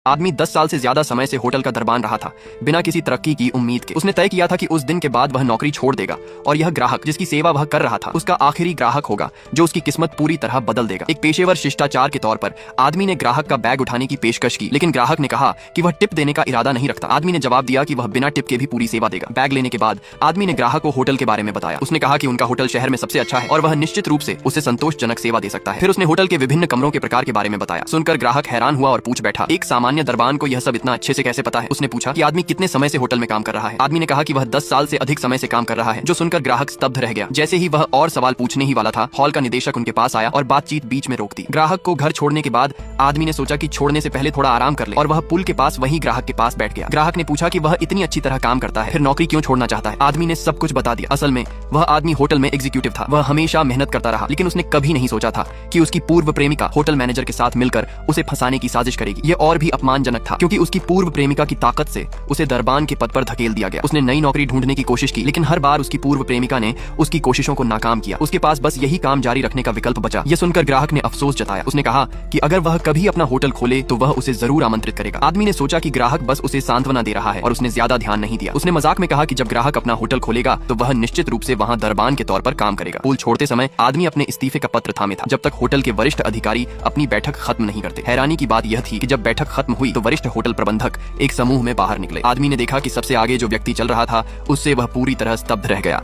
आदमी 10 साल से ज्यादा समय से होटल का दरबान रहा था, बिना किसी तरक्की की उम्मीद के। उसने तय किया था कि उस दिन के बाद वह नौकरी छोड़ देगा और यह ग्राहक जिसकी सेवा वह कर रहा था उसका आखिरी ग्राहक होगा जो उसकी किस्मत पूरी तरह बदल देगा। एक पेशेवर शिष्टाचार के तौर पर आदमी ने ग्राहक का बैग उठाने की पेशकश की, लेकिन ग्राहक ने कहा कि वह टिप देने का इरादा नहीं रखता। आदमी ने जवाब दिया कि वह बिना टिप के भी पूरी सेवा देगा। बैग लेने के बाद आदमी ने ग्राहक को होटल के बारे में बताया। उसने कहा कि उनका होटल शहर में सबसे अच्छा है और वह निश्चित रूप से उसे संतोषजनक सेवा दे सकता है। फिर उसने होटल के विभिन्न कमरों के प्रकार के बारे में बताया। सुनकर ग्राहक हैरान हुआ और पूछ बैठा, एक सामान्य दरबान को यह सब इतना अच्छे से कैसे पता है? उसने पूछा कि आदमी कितने समय से होटल में काम कर रहा है। आदमी ने कहा कि वह 10 साल से अधिक समय से काम कर रहा है। जो सुनकर ग्राहक स्तब्ध रह गया। जैसे ही वह और सवाल पूछने ही वाला था, हॉल का निदेशक उनके पास आया और बातचीत बीच में रोक दी। ग्राहक को घर छोड़ने के बाद आदमी ने सोचा कि छोड़ने से पहले थोड़ा आराम कर ले और वह पुल के पास वही ग्राहक के पास बैठ गया। ग्राहक ने पूछा कि वह इतनी अच्छी तरह काम करता है, फिर नौकरी क्यों छोड़ना चाहता है? आदमी ने सब कुछ बता दिया। असल में वह आदमी होटल में एग्जीक्यूटिव था। वह हमेशा मेहनत करता रहा, लेकिन उसने कभी नहीं सोचा था कि उसकी पूर्व प्रेमिका होटल मैनेजर के साथ मिलकर उसे फंसाने की साजिश करेगी। यह और भी अपमानजनक था क्योंकि उसकी पूर्व प्रेमिका की ताकत से उसे दरबान के पद पर धकेल दिया गया। उसने नई नौकरी ढूंढने की कोशिश की, लेकिन हर बार उसकी पूर्व प्रेमिका ने उसकी कोशिशों को नाकाम किया। उसके पास बस यही काम जारी रखने का विकल्प बचा। यह सुनकर ग्राहक ने अफसोस जताया। उसने कहा कि अगर वह कभी अपना होटल खोले तो वह उसे जरूर आमंत्रित करेगा। आदमी ने सोचा कि ग्राहक बस उसे सांत्वना दे रहा है और उसने ज्यादा ध्यान नहीं दिया। उसने मजाक में कहा कि जब ग्राहक अपना होटल खोलेगा तो वह निश्चित रूप से वहां दरबान के तौर पर काम करेगा। पुल छोड़ते समय आदमी अपने इस्तीफे का पत्र थामे था जब तक होटल के वरिष्ठ अधिकारी अपनी बैठक खत्म नहीं करते। हैरानी की बात यह थी कि जब बैठक खत्म हुई तो वरिष्ठ होटल प्रबंधक एक समूह में बाहर निकले। आदमी ने देखा कि सबसे आगे जो व्यक्ति चल रहा था उससे वह पूरी तरह स्तब्ध रह गया।